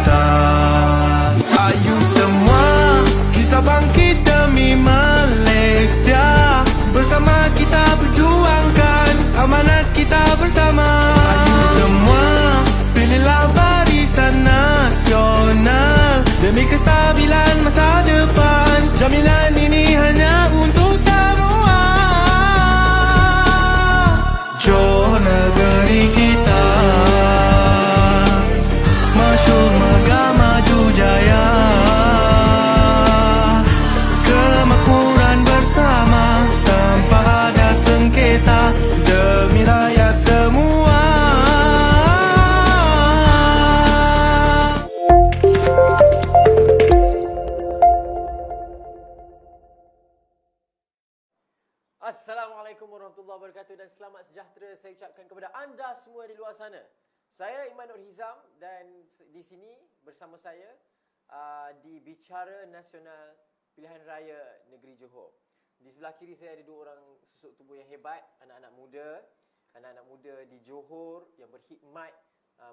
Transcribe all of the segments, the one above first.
kita. Ayo semua kita bangkit demi Malaysia. Bersama kita perjuangkan amanat kita bersama. Ayo semua pilihlah barisan nasional demi kestabilan masa depan. Jaminan ini hanya untuk semua. Johor negeri kita, masyhur megah maju jaya. Kemakmuran bersama tanpa ada sengketa demi rakyat semua. Assalamualaikum warahmatullahi wabarakatuh dan selamat sejahtera saya ucapkan kepada anda semua di luar sana. Saya Iman Nur Hizam dan di sini bersama saya di Bicara Nasional Pilihan Raya Negeri Johor. Di sebelah kiri saya ada dua orang susuk tubuh yang hebat, anak-anak muda di Johor yang berkhidmat,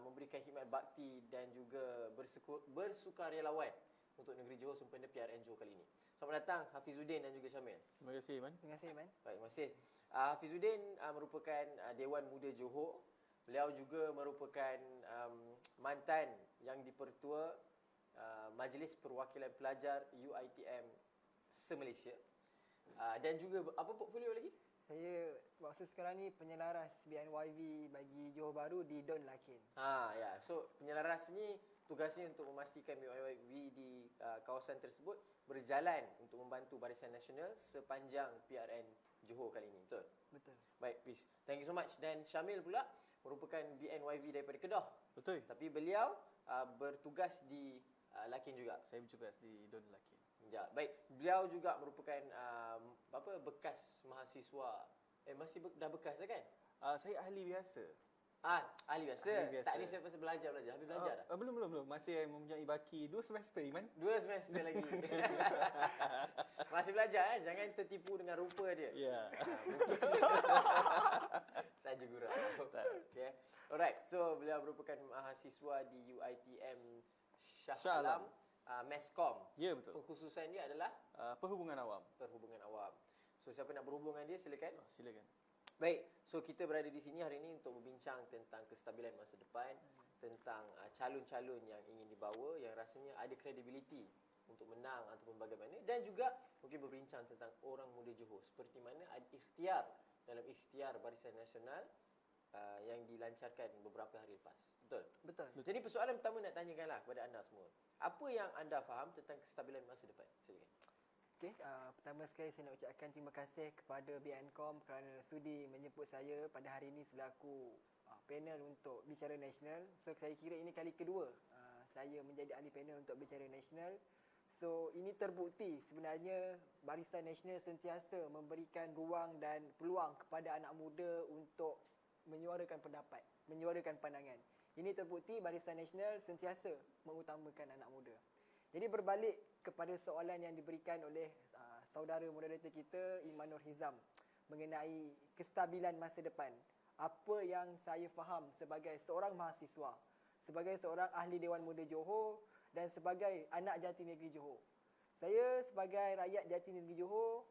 memberikan khidmat bakti dan juga bersukarelawan untuk negeri Johor sempena PRN Johor kali ini. Selamat datang Hafizuddin dan juga Syamil. Terima kasih, Iman. Terima kasih, Iman. Baik, terima kasih. Hafizuddin merupakan Dewan Muda Johor. Beliau juga merupakan mantan yang dipertua Majlis Perwakilan Pelajar UiTM se-Malaysia. Dan juga apa portfolio lagi? Saya masa sekarang ni penyelaras BNYV bagi Johor Bahru di Don Lakin. Ya. So penyelaras ni tugasnya untuk memastikan BNYV di kawasan tersebut berjalan untuk membantu Barisan Nasional sepanjang PRN Johor kali ini. Betul? Betul. Baik, peace. Thank you so much. Dan Syamil pula merupakan BNYV daripada Kedah. Betul. Tapi beliau bertugas di Lakin juga. Saya bertugas di Don Lakin. Ya, baik. Beliau juga merupakan bekas mahasiswa. Dah bekas dah kan? Saya ahli biasa. Ahli biasa. Ahli biasa. Tak, ni saya pasal belajar. Habis belajar dah? Belum. Masih mempunyai baki 2 semester, Iman. 2 semester lagi. Masih belajar jangan tertipu dengan rupa dia. Ya. Saja gurau. Okay. Alright. So beliau merupakan mahasiswa di UiTM Shah Alam, Meskom. Ya, betul. Khususan dia adalah Perhubungan awam. So siapa nak berhubung dengan dia silakan. Silakan. Baik, so kita berada di sini hari ini untuk berbincang tentang kestabilan masa depan, tentang calon-calon yang ingin dibawa yang rasanya ada kredibiliti untuk menang ataupun bagaimana, dan juga mungkin berbincang tentang orang muda Johor seperti mana ada ikhtiar dalam ikhtiar Barisan Nasional yang dilancarkan beberapa hari lepas. Betul? Jadi persoalan pertama nak tanyakanlah kepada anda semua. Apa yang anda faham tentang kestabilan masa depan? Silakan. Okey, pertama sekali saya nak ucapkan terima kasih kepada BNCOM kerana sudi menjemput saya pada hari ini selaku panel untuk Bicara Nasional. So saya kira ini kali kedua saya menjadi ahli panel untuk Bicara Nasional. So ini terbukti sebenarnya Barisan Nasional sentiasa memberikan ruang dan peluang kepada anak muda untuk menyuarakan pendapat, menyuarakan pandangan. Ini terbukti Barisan Nasional sentiasa mengutamakan anak muda. Jadi berbalik kepada soalan yang diberikan oleh saudara moderator kita Iman Nur Hizam mengenai kestabilan masa depan. Apa yang saya faham sebagai seorang mahasiswa, sebagai seorang ahli Dewan Muda Johor dan sebagai anak jati negeri Johor. Saya sebagai rakyat jati negeri Johor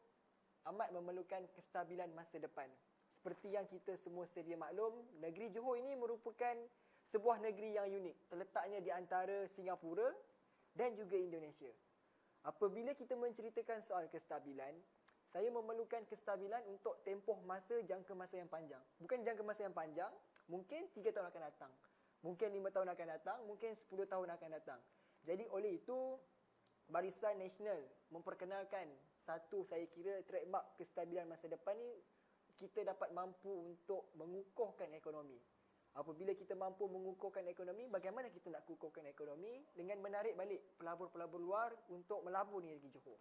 amat memerlukan kestabilan masa depan. Seperti yang kita semua sedia maklum, negeri Johor ini merupakan sebuah negeri yang unik, terletaknya di antara Singapura dan juga Indonesia. Apabila kita menceritakan soal kestabilan, saya memerlukan kestabilan untuk tempoh masa, jangka masa yang panjang. Bukan jangka masa yang panjang, mungkin 3 tahun akan datang. Mungkin 5 tahun akan datang, mungkin 10 tahun akan datang. Jadi oleh itu, Barisan Nasional memperkenalkan satu saya kira trademark kestabilan masa depan ni, kita dapat mampu untuk mengukuhkan ekonomi. Apabila kita mampu mengukuhkan ekonomi, bagaimana kita nak kukuhkan ekonomi? Dengan menarik balik pelabur-pelabur luar untuk melabur di negeri Johor.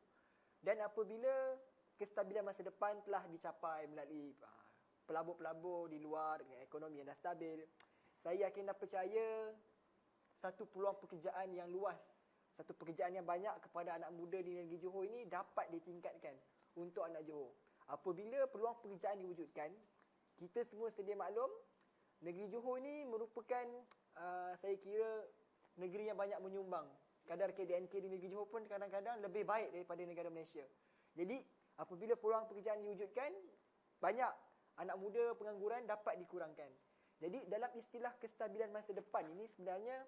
Dan apabila kestabilan masa depan telah dicapai melalui pelabur-pelabur di luar dengan ekonomi yang dah stabil, saya yakin dan percaya satu peluang pekerjaan yang luas, satu pekerjaan yang banyak kepada anak muda di negeri Johor ini dapat ditingkatkan untuk anak Johor. Apabila peluang pekerjaan diwujudkan, kita semua sedia maklum, negeri Johor ni merupakan saya kira negeri yang banyak menyumbang. Kadar KDNK di negeri Johor pun kadang-kadang lebih baik daripada negara Malaysia. Jadi apabila peluang pekerjaan diwujudkan, banyak anak muda pengangguran dapat dikurangkan. Jadi dalam istilah kestabilan masa depan ini sebenarnya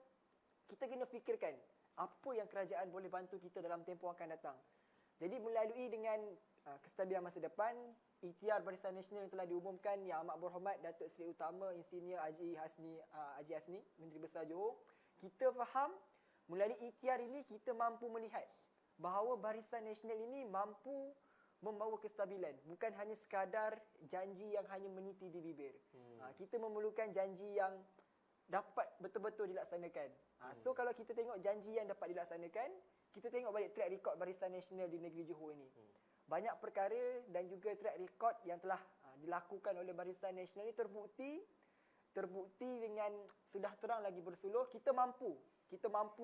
kita kena fikirkan apa yang kerajaan boleh bantu kita dalam tempoh akan datang. Jadi melalui dengan kestabilan masa depan, ikhtiar Barisan Nasional yang telah diumumkan Yang Amat Berhormat Datuk Seri Utama Insinyur Haji Hasni, Menteri Besar Johor, kita faham melalui ikhtiar ini kita mampu melihat bahawa Barisan Nasional ini mampu membawa kestabilan, bukan hanya sekadar janji yang hanya meniti di bibir. Kita memerlukan janji yang dapat betul-betul dilaksanakan. So kalau kita tengok janji yang dapat dilaksanakan, kita tengok balik track record Barisan Nasional di negeri Johor ini. Banyak perkara dan juga track record yang telah dilakukan oleh Barisan Nasional ini terbukti dengan sudah terang lagi bersuluh kita mampu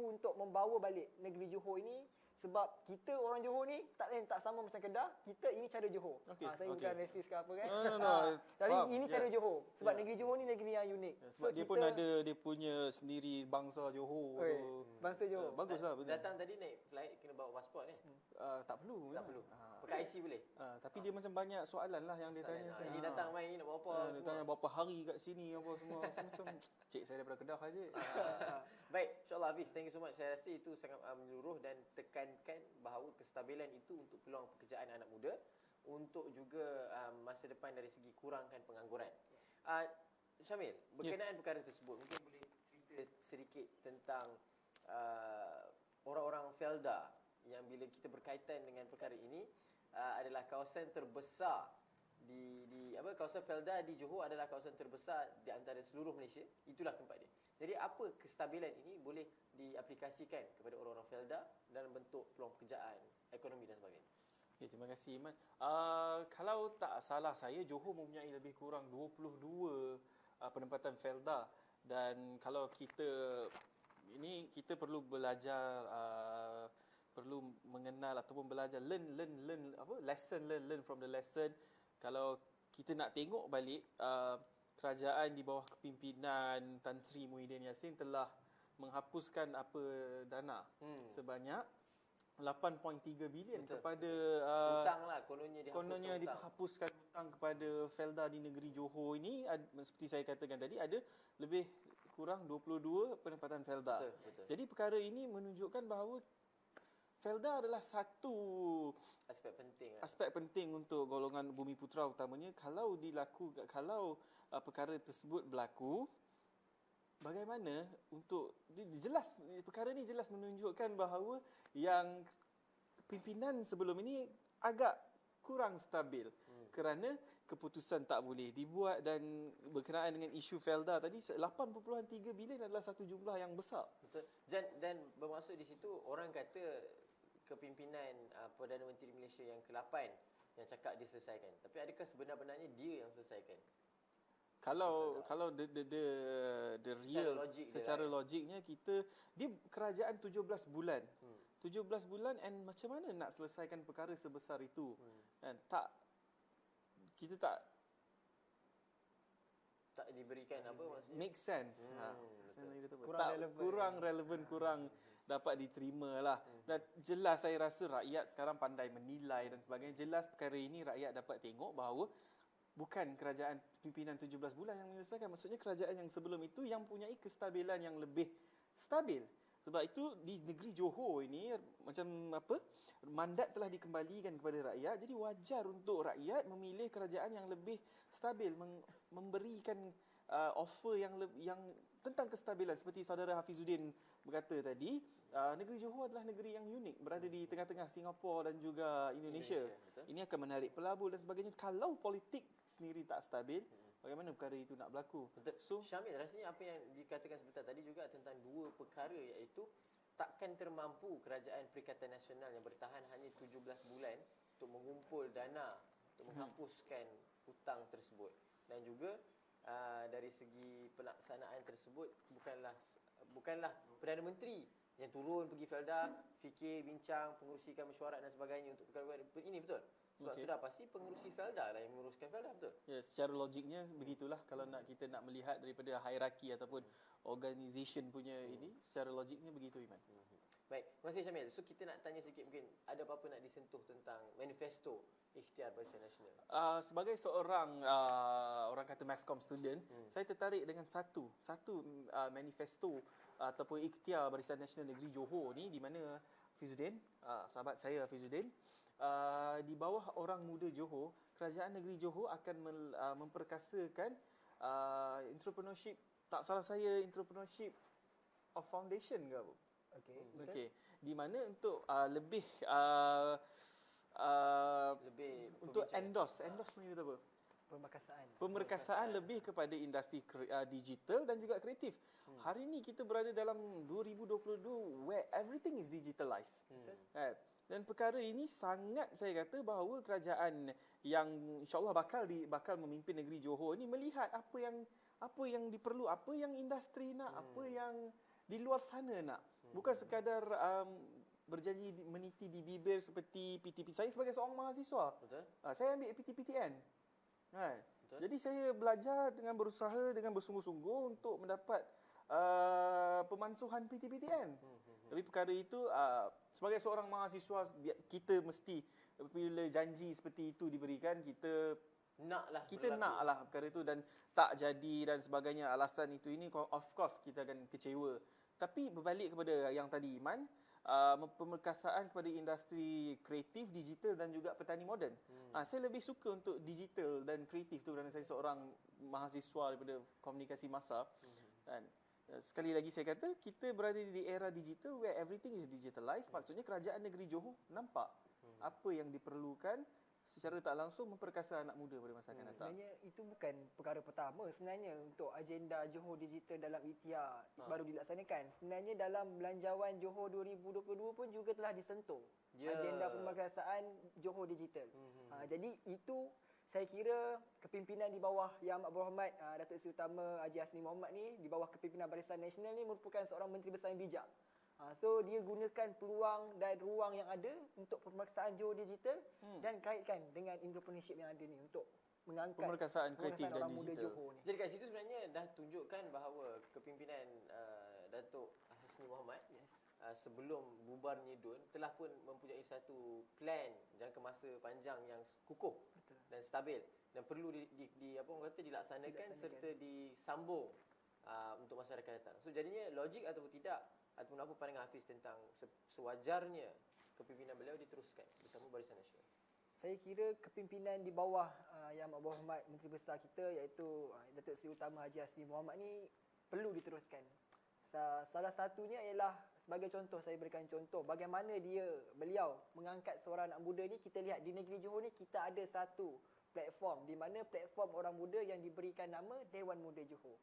untuk membawa balik negeri Johor ini. Sebab kita orang Johor ni tak sama macam Kedah. Kita ini cara Johor. Saya bukan racist ke apa kan. No. Tapi Faham. ini cara Johor. Sebab negeri Johor ni negeri yang unik. Sebab dia pun ada dia punya sendiri bangsa Johor tu. Bangsa Johor. Baguslah betul. Datang tadi naik flight kena bawa pasport ni. Tak perlu. Tak perlu. Pakai IC boleh. Tapi dia macam banyak soalan lah yang dia tanya. Ini datang main ni nak buat apa Dia semua. tanya berapa hari kat sini apa semua. Saya macam cik saya daripada Kedah aja. Baik, insyaAllah Hafiz, thank you so much. Saya rasa itu sangat menyeluruh dan tekankan bahawa kestabilan itu untuk peluang pekerjaan anak muda, untuk juga masa depan dari segi kurangkan pengangguran. Syamil, berkenaan perkara tersebut, mungkin boleh cerita sedikit tentang orang-orang Felda yang bila kita berkaitan dengan perkara ini adalah kawasan terbesar di kawasan Felda di Johor adalah kawasan terbesar di antara seluruh Malaysia. Itulah tempat dia. Jadi apa kestabilan ini boleh diaplikasikan kepada orang-orang Felda dalam bentuk peluang pekerjaan, ekonomi dan sebagainya? Okay, terima kasih Iman. Kalau tak salah saya, Johor mempunyai lebih kurang 22 penempatan Felda, dan kalau kita perlu belajar, perlu mengenal ataupun belajar learn learn from the lesson. Kalau kita nak tengok balik, kerajaan di bawah kepimpinan Tan Sri Muhyiddin Yassin telah menghapuskan dana sebanyak 8.3 bilion kepada hutang lah kononnya dihapuskan hutang kepada Felda di negeri Johor ini. Seperti saya katakan tadi, ada lebih kurang 22 penempatan Felda. Betul. Jadi perkara ini menunjukkan bahawa Felda adalah satu aspek penting untuk golongan Bumi Putera utamanya. Kalau perkara tersebut berlaku, bagaimana untuk perkara ini jelas menunjukkan bahawa yang pimpinan sebelum ini agak kurang stabil kerana keputusan tak boleh dibuat, dan berkenaan dengan isu Felda tadi 8.3 bilion adalah satu jumlah yang besar. Betul. Dan bermaksud di situ orang kata kepimpinan Perdana Menteri Malaysia yang ke-8 yang cakap dia selesaikan. Tapi adakah sebenar-benarnya dia yang selesaikan? Kalau the real secara logiknya dia kerajaan 17 bulan. 17 bulan, and macam mana nak selesaikan perkara sebesar itu? Dan kita tak diberikan apa maksudnya? make sense. Kurang relevan, kurang dapat diterima lah. Dan jelas saya rasa rakyat sekarang pandai menilai dan sebagainya. Jelas perkara ini rakyat dapat tengok bahawa bukan kerajaan pimpinan 17 bulan yang menyelesaikan. Maksudnya kerajaan yang sebelum itu yang mempunyai kestabilan yang lebih stabil. Sebab itu di negeri Johor ini mandat telah dikembalikan kepada rakyat. Jadi wajar untuk rakyat memilih kerajaan yang lebih stabil, memberikan offer yang tentang kestabilan. Seperti saudara Hafizuddin berkata tadi, negeri Johor adalah negeri yang unik, berada di tengah-tengah Singapura dan juga Indonesia. Ini akan menarik pelabur dan sebagainya. Kalau politik sendiri tak stabil, bagaimana perkara itu nak berlaku? Betul. So, Syamil, rasanya apa yang dikatakan sebentar tadi juga tentang dua perkara, iaitu takkan termampu kerajaan Perikatan Nasional yang bertahan hanya 17 bulan untuk mengumpul dana untuk menghapuskan hutang tersebut. Dan juga dari segi pelaksanaan tersebut bukanlah Perdana Menteri yang turun pergi Felda, fikir, bincang, pengurusikan mesyuarat dan sebagainya untuk perkara ini, betul? Sebab sudah pasti pengerusi Felda lah yang menguruskan Felda, betul? Ya, secara logiknya begitulah kalau kita nak melihat daripada hierarki ataupun organisation punya ini, secara logiknya begitu, Iman. Baik, terima kasih Syamil. So kita nak tanya sikit, mungkin ada apa-apa nak disentuh tentang manifesto Ikhtiar Barisan Nasional? Sebagai seorang orang kata Mascom student, saya tertarik dengan satu manifesto ataupun Ikhtiar Barisan Nasional Negeri Johor ni, di mana Fizuddin, sahabat saya Fizuddin, di bawah Orang Muda Johor, Kerajaan Negeri Johor akan memperkasakan entrepreneurship, tak salah saya entrepreneurship of foundation ke apa? Okey. Okey, di mana untuk lebih Lebih untuk perbincangan. endorse ni kata apa? Pemerkasaan. Lebih kepada industri digital dan juga kreatif. Hari ni kita berada dalam 2022 where everything is digitalized. Kan? Dan perkara ini sangat, saya kata bahawa kerajaan yang insya-Allah bakal memimpin negeri Johor ni melihat apa yang diperlu, apa yang industri nak, apa yang di luar sana nak. Bukan sekadar berjanji meniti di bibir seperti PTP. Saya sebagai seorang mahasiswa, Betul? saya ambil PTPTN. Kan? Betul. Jadi saya belajar dengan berusaha, dengan bersungguh-sungguh untuk mendapat pemansuhan PTPTN. Tapi perkara itu sebagai seorang mahasiswa, kita mesti bila janji seperti itu diberikan, kita naklah perkara itu dan tak jadi dan sebagainya, alasan itu ini, of course kita akan kecewa. Tapi berbalik kepada yang tadi Iman, pemerkasaan kepada industri kreatif, digital dan juga petani moden. Saya lebih suka untuk digital dan kreatif tu kerana saya seorang mahasiswa daripada komunikasi massa. Dan sekali lagi saya kata, kita berada di era digital where everything is digitalized. Maksudnya kerajaan negeri Johor nampak apa yang diperlukan, secara tak langsung memperkasa anak muda pada masa akan datang. Sebenarnya itu bukan perkara pertama sebenarnya untuk agenda Johor Digital dalam ikhtiar baru dilaksanakan. Sebenarnya dalam Belanjawan Johor 2022 pun juga telah disentuh agenda pemerkasaan Johor Digital. Jadi itu saya kira kepimpinan di bawah Yang Amat Berhormat Datuk Seri Utama Haji Hasni Mohamad ni, di bawah kepimpinan Barisan Nasional ni, merupakan seorang Menteri Besar yang bijak. So dia gunakan peluang dan ruang yang ada untuk pemerkasaan Johor Digital dan kaitkan dengan entrepreneurship yang ada ni untuk mengangkat Pemerkasaan kreatif dan orang muda digital. Johor ni. Jadi kat situ sebenarnya dah tunjukkan bahawa kepimpinan Datuk Hasni Mohamad sebelum bubarnya DUN telah pun mempunyai satu plan jangka masa panjang yang kukuh. Betul. Dan stabil dan perlu apa orang kata dilaksanakan serta disambung untuk masyarakat datang. So jadinya logik ataupun tidak, ataupun apa pandangan Hafiz tentang sewajarnya kepimpinan beliau diteruskan bersama Barisan Nasional? Saya kira kepimpinan di bawah Yang Amat Berhormat Menteri Besar kita, iaitu Datuk Seri Utama Haji Hasni Mohamad ni, perlu diteruskan. Salah satunya ialah, sebagai contoh, saya berikan contoh bagaimana beliau mengangkat seorang anak muda ni. Kita lihat di negeri Johor ni, kita ada satu platform, di mana platform orang muda yang diberikan nama Dewan Muda Johor.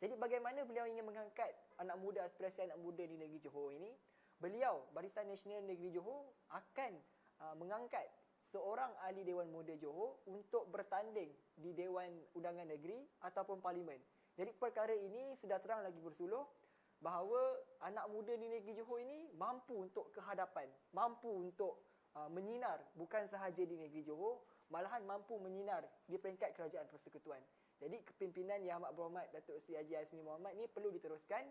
Jadi bagaimana beliau ingin mengangkat anak muda, aspirasi anak muda di negeri Johor ini? Beliau, Barisan Nasional Negeri Johor, akan mengangkat seorang ahli Dewan Muda Johor untuk bertanding di Dewan Undangan Negeri ataupun Parlimen. Jadi perkara ini sudah terang lagi bersuluh bahawa anak muda di negeri Johor ini mampu untuk kehadapan, mampu untuk menyinar bukan sahaja di negeri Johor, malahan mampu menyinar di peringkat kerajaan persekutuan. Jadi kepimpinan Yang Amat Berhormat Datuk Seri Haji Hasni Mohamad ni perlu diteruskan,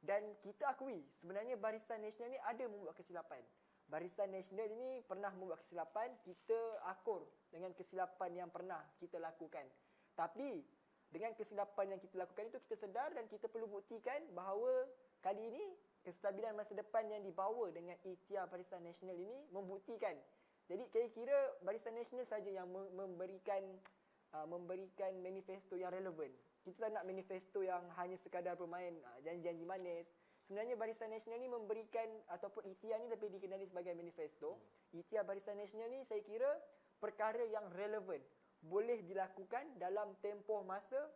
dan kita akui sebenarnya Barisan Nasional ni ada membuat kesilapan. Barisan Nasional ini pernah membuat kesilapan, kita akur dengan kesilapan yang pernah kita lakukan. Tapi dengan kesilapan yang kita lakukan itu, kita sedar dan kita perlu buktikan bahawa kali ini kestabilan masa depan yang dibawa dengan ikhtiar Barisan Nasional ini membuktikan. Jadi kira-kira Barisan Nasional saja yang memberikan manifesto yang relevan. Kita tak nak manifesto yang hanya sekadar bermain janji-janji manis. Sebenarnya Barisan Nasional ni memberikan, ataupun ikhtiar ni lebih dikenali sebagai manifesto. Ikhtiar Barisan Nasional ni saya kira perkara yang relevan, boleh dilakukan dalam tempoh masa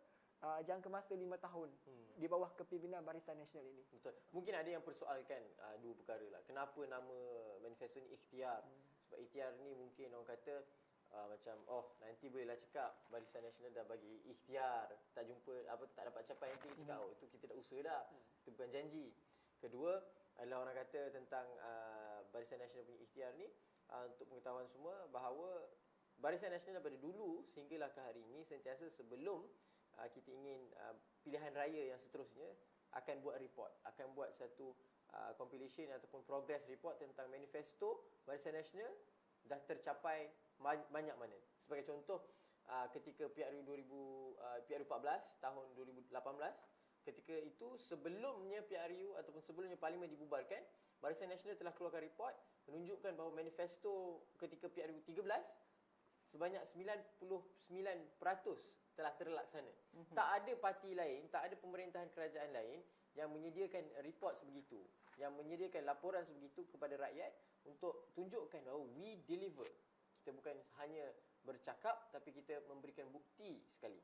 jangka masa 5 tahun di bawah kepimpinan Barisan Nasional ini. Betul. Mungkin ada yang persoalkan dua perkara lah. Kenapa nama manifesto ni ikhtiar? Sebab ikhtiar ni mungkin orang kata macam nanti bolehlah cakap Barisan Nasional dah bagi ikhtiar, tak dapat capai nanti cakap itu kita dah usaha dah. Itu bukan janji. Kedua adalah orang kata tentang Barisan Nasional punya ikhtiar ni, untuk pengetahuan semua bahawa Barisan Nasional daripada dulu sehinggalah ke hari ini sentiasa sebelum kita ingin pilihan raya yang seterusnya akan buat report, akan buat satu compilation ataupun progress report tentang manifesto Barisan Nasional dah tercapai banyak mana. Sebagai contoh, ketika PRU 14 tahun 2018, ketika itu sebelumnya PRU ataupun sebelumnya Parlimen dibubarkan, Barisan Nasional telah keluarkan report menunjukkan bahawa manifesto ketika PRU 13 sebanyak 99% telah terlaksana. Tak ada parti lain, tak ada pemerintahan kerajaan lain yang menyediakan report sebegitu, yang menyediakan laporan sebegitu kepada rakyat untuk tunjukkan bahawa we deliver. Kita bukan hanya bercakap tapi kita memberikan bukti sekali.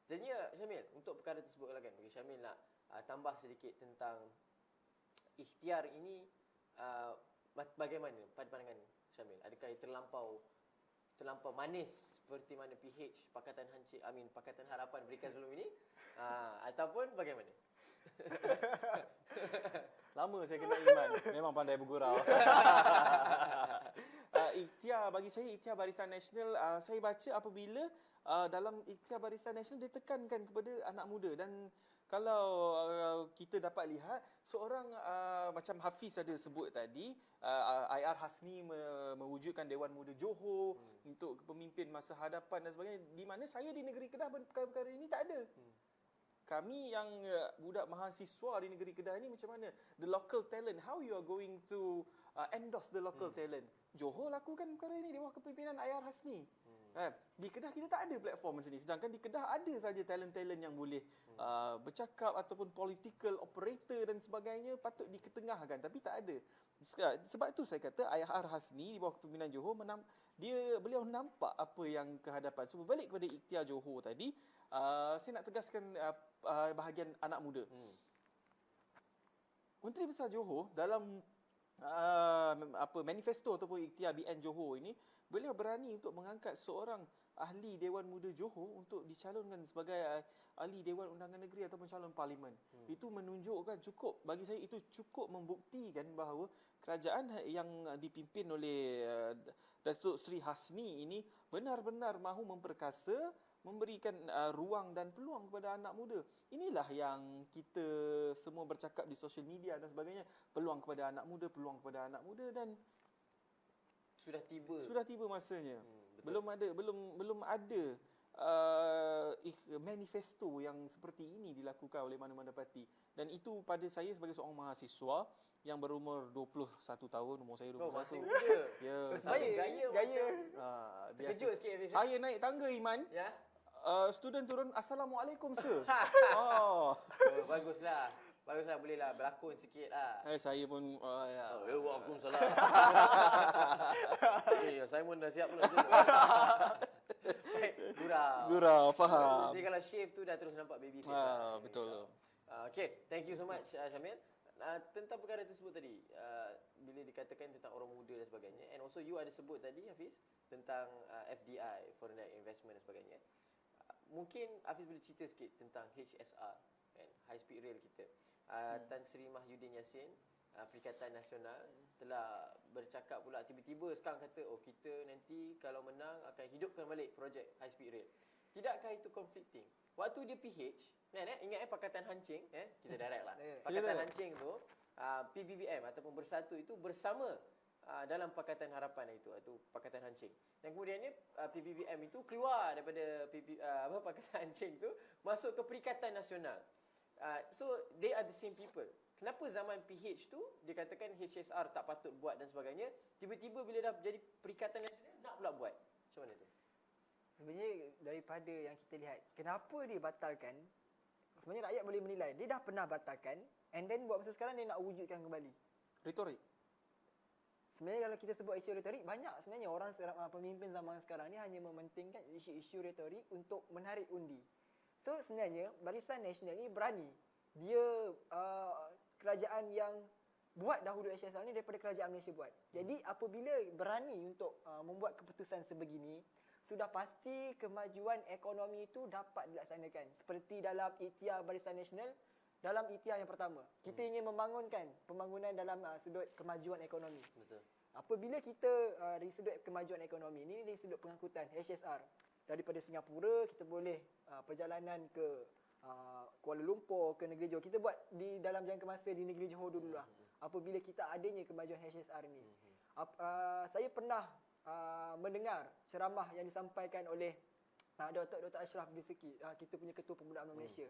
Jadinya Syamil, untuk perkara tersebut kan, bagi Syamil nak tambah sedikit tentang ikhtiar ini, bagaimana pada pandangan Syamil? Adakah ia terlampau manis seperti mana PH Pakatan Harapan berikan sebelum ini, ataupun bagaimana? Lama saya kena Iman. Memang pandai bergurau. Ikhtiar, bagi saya ikhtiar Barisan Nasional, saya baca apabila dalam ikhtiar Barisan Nasional dia tekankan kepada anak muda. Dan kalau kita dapat lihat, seorang macam Hafiz ada sebut tadi, IR Hasni mewujudkan Dewan Muda Johor untuk pemimpin masa hadapan dan sebagainya, di mana saya di negeri Kedah perkara-perkara ini tak ada. Kami yang budak mahasiswa di negeri Kedah ni macam mana? The local talent, how you are going to endorse the local talent? Johor lakukan perkara ini di bawah kepimpinan IR Hasni. Di Kedah kita tak ada platform macam ni. Sedangkan di Kedah ada saja talent-talent yang boleh bercakap ataupun political operator dan sebagainya, patut diketengahkan, tapi tak ada. Sebab itu saya kata IR Hasni di bawah kepimpinan Johor beliau nampak apa yang kehadapan. So balik kepada ikhtiar Johor tadi, saya nak tegaskan bahagian anak muda. Menteri Besar Johor dalam manifesto ataupun ikhtiar BN Johor ini, beliau berani untuk mengangkat seorang ahli Dewan Muda Johor untuk dicalonkan sebagai ahli Dewan Undangan Negeri ataupun calon parlimen. Itu menunjukkan bagi saya itu cukup membuktikan bahawa kerajaan yang dipimpin oleh Datuk Seri Hasni ini benar-benar mahu memperkasa, memberikan ruang dan peluang kepada anak muda. Inilah yang kita semua bercakap di sosial media dan sebagainya. Peluang kepada anak muda dan Sudah tiba masanya. Belum ada manifesto yang seperti ini dilakukan oleh mana-mana parti. Dan itu pada saya sebagai seorang mahasiswa yang berumur 21 tahun, umur saya 21. masih muda. Ya, Gaya. biasa. Terkejut sikit Hafiz. Saya naik tangga Iman. Ya. Student turun, Assalamualaikum sir. Baguslah. Bolehlah berlakon sikit lah. Saya pun ya. Waalaikumsalam. Saya pun dah siap pula tu. Baik, Gurau, faham. Jadi kalau shave tu dah terus nampak baby face. Betul. Okay, thank you so much Syamil. Tentang perkara tersebut tadi, bila dikatakan tentang orang muda dan sebagainya, and also you ada sebut tadi Hafiz tentang FDI, Foreign Direct Investment dan sebagainya. Mungkin Hafiz boleh cerita sikit tentang HSR, kan, High Speed Rail kita. Tan Sri Mahyudin Yassin, Perikatan Nasional telah bercakap pula, tiba-tiba sekarang kata kita nanti kalau menang akan hidupkan balik projek High Speed Rail. Tidakkah itu conflicting? Waktu dia PH, ingat Pakatan Hancing, kita direct lah. Pakatan Hancing tu, PBBM ataupun Bersatu itu bersama dalam Pakatan Harapan itu Pakatan Hancing. Dan kemudiannya PBBM itu keluar daripada Pakatan Hancing tu masuk ke Perikatan Nasional. So they are the same people. Kenapa zaman PH tu dia katakan HSR tak patut buat dan sebagainya, tiba-tiba bila dah jadi Perikatan Nasional nak pula buat? Macam mana tu? Sebenarnya daripada yang kita lihat, kenapa dia batalkan, sebenarnya rakyat boleh menilai. Dia dah pernah batalkan and then buat masa sekarang dia nak wujudkan kembali. Retorik. Sebenarnya kalau kita sebut isu retorik, banyak sebenarnya orang pemimpin zaman sekarang ni hanya mementingkan isu-isu retorik untuk menarik undi. So sebenarnya Barisan Nasional ni berani. Dia kerajaan yang buat dahulu HSR ni daripada kerajaan Malaysia buat. Jadi apabila berani untuk membuat keputusan sebegini, sudah pasti kemajuan ekonomi itu dapat dilaksanakan. Seperti dalam ikhtiar Barisan Nasional, dalam ikhtiar yang pertama. Kita ingin membangunkan pembangunan dalam sudut kemajuan ekonomi. Betul. Apabila kita dari sudut kemajuan ekonomi ini, dari sudut pengangkutan HSR, daripada Singapura kita boleh perjalanan ke Kuala Lumpur, ke negeri Johor. Kita buat di dalam jangka masa di negeri Johor dululah. Apabila kita adanya kemajuan HSR ni. Saya pernah mendengar ceramah yang disampaikan oleh Dr. Ashraf bin Seki, kita punya Ketua Pemuda UMNO Malaysia.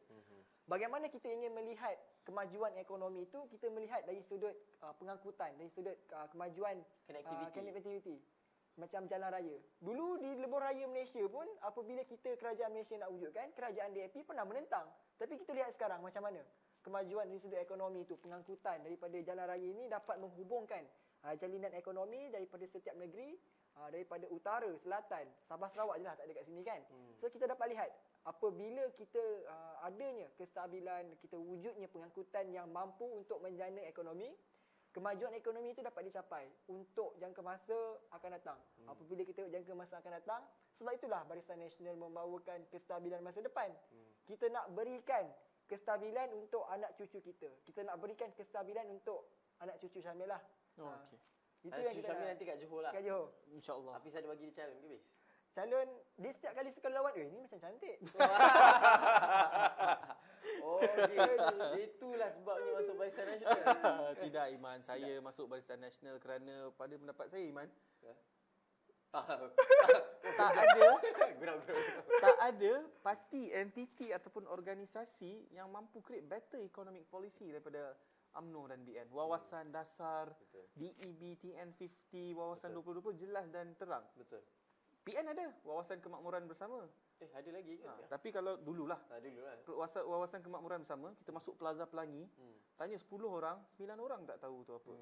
Bagaimana kita ingin melihat kemajuan ekonomi itu, kita melihat dari sudut pengangkutan, dari sudut kemajuan connectivity. Macam jalan raya. Dulu di lebuh raya Malaysia pun, apabila kita kerajaan Malaysia nak wujudkan, kerajaan DAP pernah menentang. Tapi kita lihat sekarang macam mana kemajuan dari sudut ekonomi itu, pengangkutan daripada jalan raya ini dapat menghubungkan jalinan ekonomi daripada setiap negeri, daripada utara, selatan, Sabah Sarawak je lah, tak ada kat sini kan. So kita dapat lihat apabila kita adanya kestabilan, kita wujudnya pengangkutan yang mampu untuk menjana ekonomi, kemajuan ekonomi itu dapat dicapai untuk jangka masa akan datang. Apabila kita jangka masa akan datang, sebab itulah Barisan Nasional membawakan kestabilan masa depan. Kita nak berikan kestabilan untuk anak cucu kita. Kita nak berikan kestabilan untuk anak cucu Syamil lah. Okey. Itu yang kita Syamil nak. nanti kat Johor lah. Kat Johor. InsyaAllah. Hafiz ada bagi dia calon ke Bis? Calon, dia setiap kali sekali lawan, ni macam cantik. Oh, itulah sebabnya masuk Barisan Nasional. Tidak, Iman. Saya masuk Barisan Nasional kerana pada pendapat saya, Iman, tak ada tak ada parti, entiti ataupun organisasi yang mampu create better economic policy daripada UMNO dan BN. Wawasan dasar, Betul. DEB, TN50, wawasan 2020 jelas dan terang. Betul. PN ada wawasan kemakmuran bersama. Ada lagi ke? Tapi kalau dululah Dulu lah. wawasan kemakmuran bersama, kita masuk Plaza Pelangi, tanya 10 orang, 9 orang tak tahu tu apa.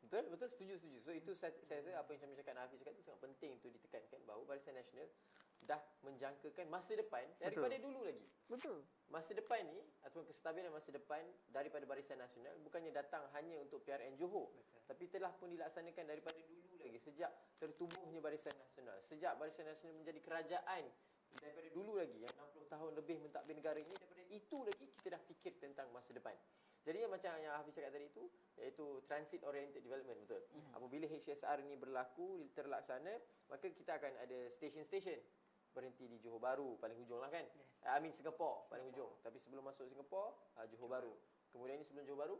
Betul, setuju. So itu saya rasa apa yang Syamil cakap dan Hafiz cakap itu sangat penting untuk ditekankan bahawa Barisan Nasional dah menjangkakan masa depan daripada dulu lagi. Betul. Masa depan ni ataupun kestabilan masa depan daripada Barisan Nasional bukannya datang hanya untuk PRN Johor, tapi telah pun dilaksanakan daripada dulu lagi, sejak tertubuhnya Barisan Nasional, sejak Barisan Nasional menjadi kerajaan daripada dulu lagi yang 60 tahun lebih mentadbir negara ini, daripada itu lagi kita dah fikir tentang masa depan. Jadinya macam yang Hafiz cakap tadi itu, iaitu transit oriented development, betul. Apabila HSR ni berlaku, terlaksana, maka kita akan ada stesen-stesen berhenti di Johor Bahru paling hujung lah kan. Singapore paling hujung. Tapi sebelum masuk Singapore, Johor Bahru. Kemudian ni sebelum Johor Bahru,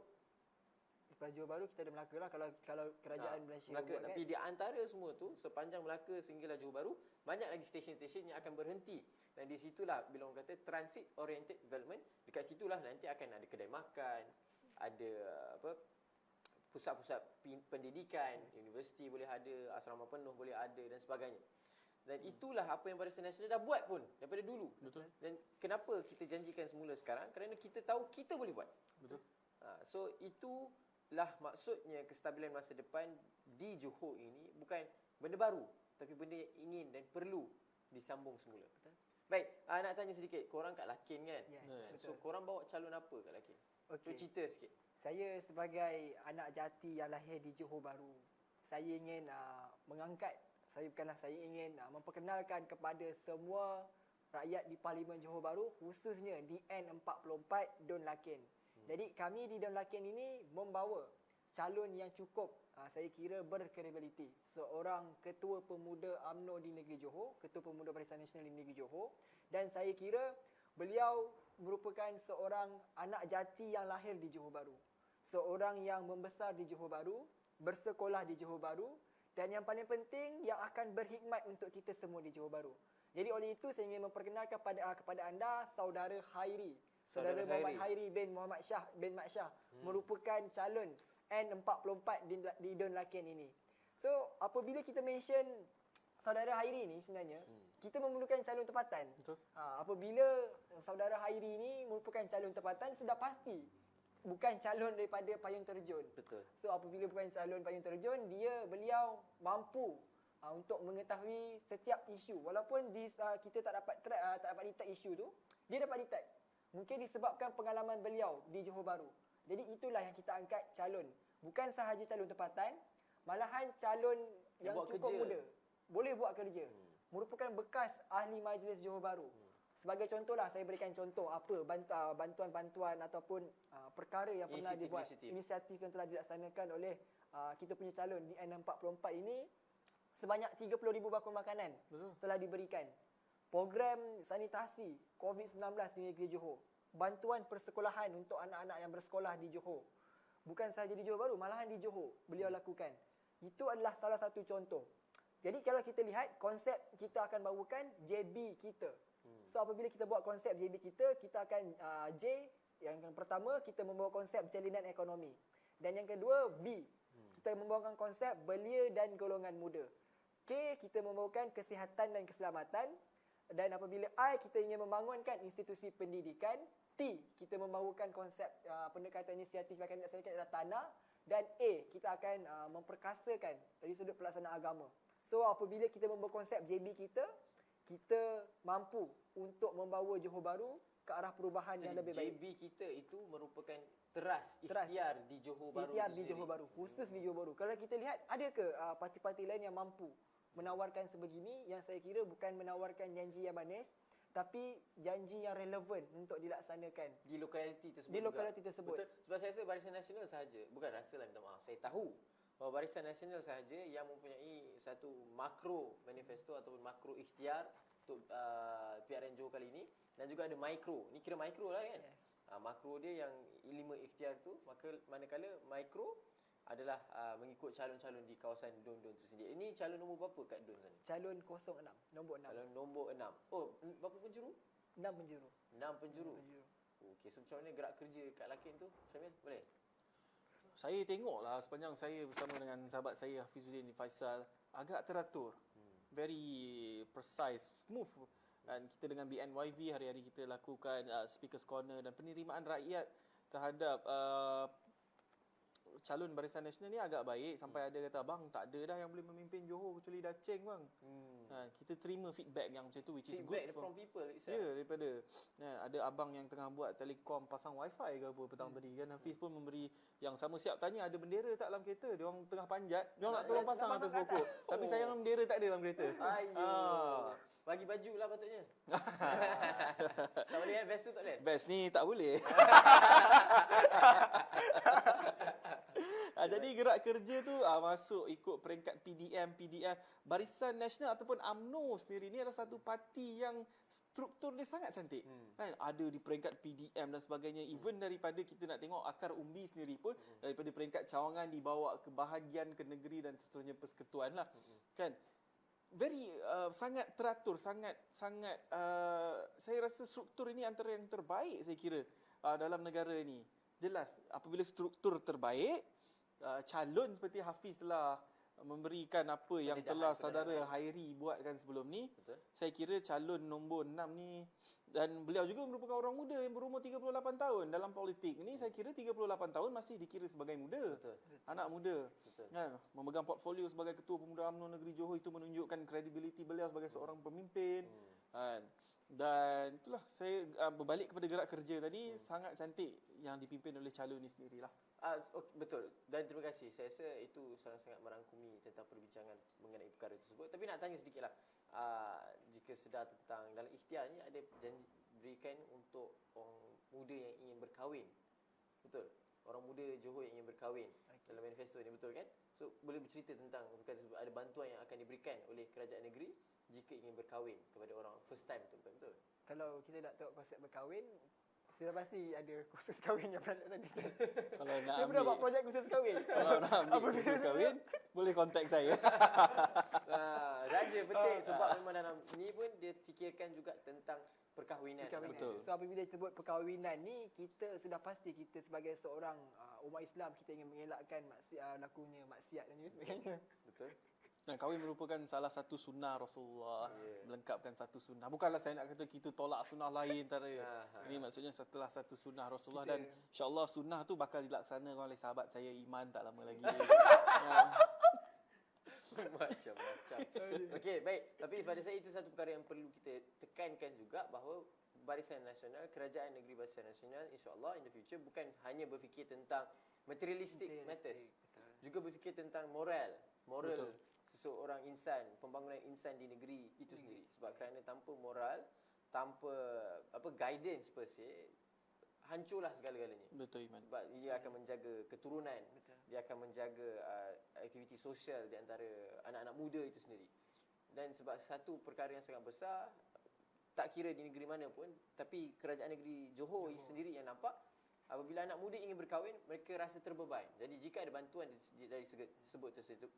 Lepas Johor Bahru kita ada Melaka lah kalau kerajaan Malaysia Melaka. buat, Tapi kan? di antara semua tu, sepanjang Melaka sehinggalah Johor Bahru, banyak lagi stesen-stesen yang akan berhenti. Dan di situlah bila orang kata transit oriented development, dekat situlah nanti akan ada kedai makan, ada pusat-pusat pendidikan, universiti boleh ada, asrama penuh boleh ada dan sebagainya. Dan itulah apa yang Barisan Nasional dah buat pun daripada dulu. Betul. Dan kenapa kita janjikan semula sekarang? Kerana kita tahu kita boleh buat. Betul. So itulah maksudnya kestabilan masa depan di Johor ini bukan benda baru, tapi benda yang ingin dan perlu disambung semula. Betul. Baik, nak tanya sedikit. Korang kat Lakin kan? Yes, So betul. korang bawa calon apa kat Lakin? Okey. Cerita sikit. Saya sebagai anak jati yang lahir di Johor Bahru, saya ingin saya ingin memperkenalkan kepada semua rakyat di Parlimen Johor Bahru, khususnya di N44 Don Lakin. Jadi kami di Don Lakin ini membawa calon yang cukup saya kira berkredibiliti. Seorang Ketua Pemuda UMNO di negeri Johor, Ketua Pemuda Barisan Nasional di negeri Johor, dan saya kira beliau merupakan seorang anak jati yang lahir di Johor Bahru. Seorang yang membesar di Johor Bahru, bersekolah di Johor Bahru, dan yang paling penting yang akan berkhidmat untuk kita semua di Johor Bahru. Jadi oleh itu saya ingin memperkenalkan kepada anda saudara Hairi. Saudara Muhammad Hairi bin Muhammad Shah bin Mat Shah merupakan calon N44 di Don Lakin ini. So apabila kita mention saudara Hairi ni sebenarnya kita memerlukan calon tempatan. Betul. Apabila saudara Hairi ini merupakan calon tempatan, sudah pasti bukan calon daripada payung terjun. Betul. So apabila bukan calon payung terjun, beliau mampu untuk mengetahui setiap isu. Walaupun kita tak dapat detect isu tu, dia dapat detect. Mungkin disebabkan pengalaman beliau di Johor Bahru. Jadi itulah yang kita angkat calon. Bukan sahaja calon tempatan, malahan calon yang buat cukup kerja. muda. Boleh buat kerja. Merupakan bekas ahli majlis Johor Bahru. Sebagai contohlah, saya berikan contoh apa bantuan-bantuan ataupun perkara yang pernah dibuat, inisiatif yang telah dilaksanakan oleh kita punya calon di N44 ini. Sebanyak 30,000 bakul makanan telah diberikan. Program sanitasi COVID-19 di negeri Johor. Bantuan persekolahan untuk anak-anak yang bersekolah di Johor. Bukan sahaja di Johor Bahru, malahan di Johor beliau lakukan. Itu adalah salah satu contoh. Jadi kalau kita lihat, konsep kita akan bawakan JB kita. So apabila kita buat konsep JB kita akan J, yang pertama kita membawa konsep jalinan ekonomi. Dan yang kedua B, kita membawakan konsep belia dan golongan muda. K, kita membawakan kesihatan dan keselamatan. Dan apabila I, kita ingin membangunkan institusi pendidikan. T, kita membawakan konsep pendekatan inisiatif yang akan dilaksanakan adalah tanah. Dan A, kita akan memperkasakan dari sudut pelaksanaan agama. So apabila kita membawa konsep JB kita mampu untuk membawa Johor Bahru ke arah perubahan yang lebih baik. JB kita itu merupakan teras ikhtiar di Johor Bahru. Ikhtiar di Johor Bahru, khusus di Johor Bahru. Kalau kita lihat, ada ke parti-parti lain yang mampu menawarkan sebegini? Yang saya kira bukan menawarkan janji yang manis, tapi janji yang relevan untuk dilaksanakan Di lokaliti tersebut. di lokaliti tersebut. Betul. Sebab saya rasa Barisan Nasional sahaja, bukan rasa lah, minta maaf, saya tahu bahawa Barisan Nasional sahaja yang mempunyai satu makro manifesto ataupun makro ikhtiar untuk PRN Johor kali ini, dan juga ada mikro. Ni kira mikro lah kan. Yes. Makro dia yang 5 ikhtiar tu, maka manakala mikro adalah mengikut calon-calon di kawasan Don tersendiri. Ini calon nombor berapa kat Don sana? Calon 06, nombor 6. Calon nombor 6. Oh, berapa penjuru? 6 penjuru. 6 penjuru. Okey, so macam mana gerak kerja kat Lakin tu, Syamil? Boleh? Saya tengoklah sepanjang saya bersama dengan sahabat saya Hafizuddin Faisal, agak teratur. Very precise, smooth. Dan kita dengan BNYV hari-hari kita lakukan Speakers Corner dan penerimaan rakyat terhadap calon Barisan Nasional ni agak baik. Sampai ada kata, bang tak ada dah yang boleh memimpin Johor kecuali Daceng bang. Kita terima feedback yang macam tu, which is Feedback good from people itself. Ya, daripada ada abang yang tengah buat telekom pasang wifi ke apa petang tadi kan, Hafiz pun memberi yang sama. Siap tanya ada bendera tak dalam kereta, dia orang tengah panjat, dia orang nak tolong pasang atas pokok, tapi sayang bendera tak ada dalam kereta. Ayo. Bagi baju lah patutnya. Tak boleh kan? Vest tu tak boleh? Best ni tak boleh. Jadi gerak kerja tu masuk ikut peringkat PDM Barisan Nasional ataupun UMNO sendiri ni adalah satu parti yang struktur dia sangat cantik. Kan? Ada di peringkat PDM dan sebagainya. Even daripada kita nak tengok akar umbi sendiri pun daripada peringkat cawangan dibawa ke bahagian ke negeri dan seterusnya persekutuan lah. Kan? Very sangat teratur, sangat saya rasa struktur ini antara yang terbaik saya kira dalam negara ini. Jelas apabila struktur terbaik, calon seperti Hafiz telah memberikan apa yang telah saudara Hairi buatkan sebelum ni. Betul. Saya kira calon nombor 6 ni, dan beliau juga merupakan orang muda yang berumur 38 tahun dalam politik ni. Saya kira 38 tahun masih dikira sebagai muda. Betul. Anak muda. Betul. Kan, memegang portfolio sebagai Ketua Pemuda UMNO Negeri Johor itu menunjukkan kredibiliti beliau sebagai seorang pemimpin. Kan. Dan itulah saya berbalik kepada gerak kerja tadi, sangat cantik yang dipimpin oleh calon ni sendirilah. Betul. Dan terima kasih. Saya rasa itu sangat-sangat merangkumi tentang perbincangan mengenai perkara tersebut. Tapi nak tanya sedikitlah, jika sedar tentang dalam ikhtiar ni ada janji berikan untuk orang muda yang ingin berkahwin. Betul. Orang muda Johor yang ingin berkahwin dalam manifesto ni, betul kan? So boleh bercerita tentang perkara tersebut. Ada bantuan yang akan diberikan oleh kerajaan negeri jika ingin berkahwin kepada orang first time, betul? Kalau kita nak tengok konsep berkahwin, sudah pasti ada kursus kahwin yang pernah tadi. Kalau nak Dia pernah buat projek kursus kahwin. Kalau nak ambil kursus kahwin, boleh kontak saya. Raja penting sebab memang dalam ni pun dia fikirkan juga tentang perkahwinan. Betul. So apabila disebut perkahwinan ni, kita sudah pasti kita sebagai seorang umat Islam, kita ingin mengelakkan lakunya maksiat dan sebagainya. Betul. Dan kahwin merupakan salah satu sunnah Rasulullah, melengkapkan satu sunnah. Bukanlah saya nak kata kita tolak sunnah lain antara. Ini maksudnya setelah satu sunnah Rasulullah, dan insya-Allah sunnah tu bakal dilaksanakan oleh sahabat saya Iman tak lama lagi. Macam-macam. Okey, baik. Tapi pada saya itu satu perkara yang perlu kita tekankan juga, bahawa Barisan Nasional, Kerajaan Negeri Barisan Nasional, insya-Allah in the future bukan hanya berfikir tentang materialistic matters. Juga berfikir tentang moral. Betul. Seseorang insan, pembangunan insan di negeri itu sendiri. Sebab kerana tanpa moral, tanpa guidance per se, hancurlah segala-galanya. Betul, Iman. Sebab dia akan menjaga keturunan, Betul. dia akan menjaga aktiviti sosial di antara anak-anak muda itu sendiri. Dan sebab satu perkara yang sangat besar, tak kira di negeri mana pun, tapi kerajaan negeri Johor sendiri yang nampak, apabila anak muda ingin berkahwin, mereka rasa terbeban. Jadi jika ada bantuan dari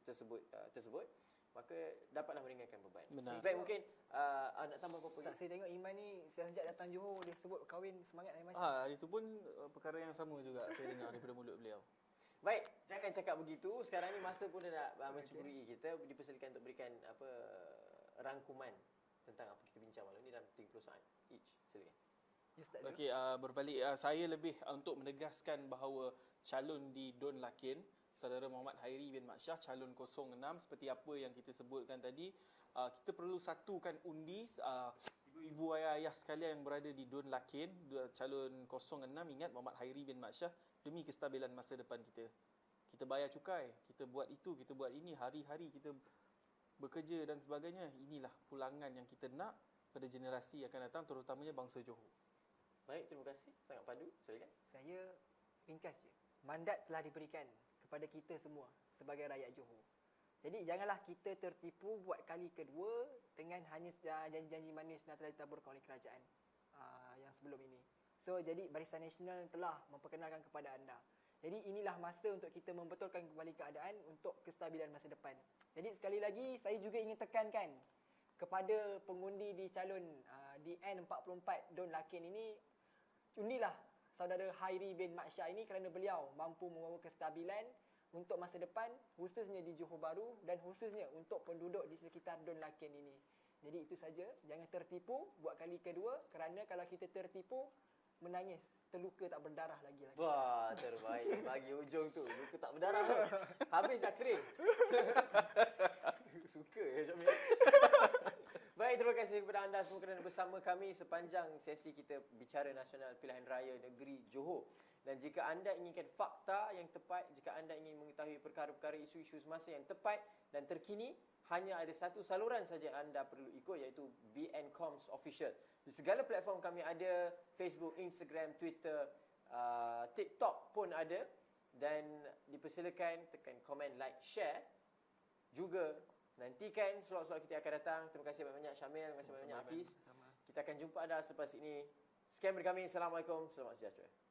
tersebut, maka dapatlah meringankan beban. Benar. Baik, mungkin nak tambah apa-apa Tak, lagi? saya tengok Iman ni sejak datang Johor dia sebut kahwin semangat lain macam. Itu pun perkara yang sama juga saya dengar daripada mulut beliau. Baik, jangan cakap begitu. Sekarang ni masa pun dah nak mencuburi kita. Dipersilakan untuk berikan rangkuman tentang apa kita bincang malam ni dalam 30 saat each. Silakan. You start dulu. Okey, berbalik saya lebih untuk menegaskan bahawa calon di Don Lakin, Saudara Muhammad Hairi bin Mak Syah, calon 06, seperti apa yang kita sebutkan tadi, kita perlu satukan undi. Ibu-ibu, ayah-ayah sekalian yang berada di Don Lakin, calon 06, ingat Muhammad Hairi bin Mak Syah, demi kestabilan masa depan kita. Kita bayar cukai, kita buat itu, kita buat ini, hari-hari kita bekerja dan sebagainya. Inilah pulangan yang kita nak pada generasi yang akan datang, terutamanya bangsa Johor. Baik, terima kasih. Sangat padu. Silakan. Saya ringkas je. Mandat telah diberikan kepada kita semua sebagai rakyat Johor. Jadi janganlah kita tertipu buat kali kedua dengan hanya janji-janji manis yang telah ditaburkan oleh kerajaan yang sebelum ini. So jadi Barisan Nasional telah memperkenalkan kepada anda. Jadi inilah masa untuk kita membetulkan kembali keadaan untuk kestabilan masa depan. Jadi sekali lagi saya juga ingin tekankan kepada pengundi di calon di N44 Don Lakin ini, undilah saudara Hairi bin Mak Syah ini kerana beliau mampu membawa kestabilan untuk masa depan, khususnya di Johor Bahru dan khususnya untuk penduduk di sekitar Don Lakin ini. Jadi itu saja, jangan tertipu buat kali kedua, kerana kalau kita tertipu, menangis, terluka tak berdarah lagi. Wah, terbaik. Bagi ujung tu, luka tak berdarah tu. Habis dah kering. Suka ya macam ni. Baik, terima kasih kepada anda semua kerana bersama kami sepanjang sesi kita bicara nasional pilihan raya negeri Johor. Dan jika anda inginkan fakta yang tepat, jika anda ingin mengetahui perkara-perkara isu-isu semasa yang tepat dan terkini, hanya ada satu saluran saja anda perlu ikut, iaitu BNCOMS Official. Di segala platform kami ada, Facebook, Instagram, Twitter, TikTok pun ada. Dan dipersilakan tekan komen, like, share. Juga nantikan slot-slot kita akan datang. Terima kasih banyak-banyak Syamil, terima kasih banyak-banyak Hafiz. Kita akan jumpa anda selepas ini. Sekian dari kami. Assalamualaikum. Selamat sejahtera.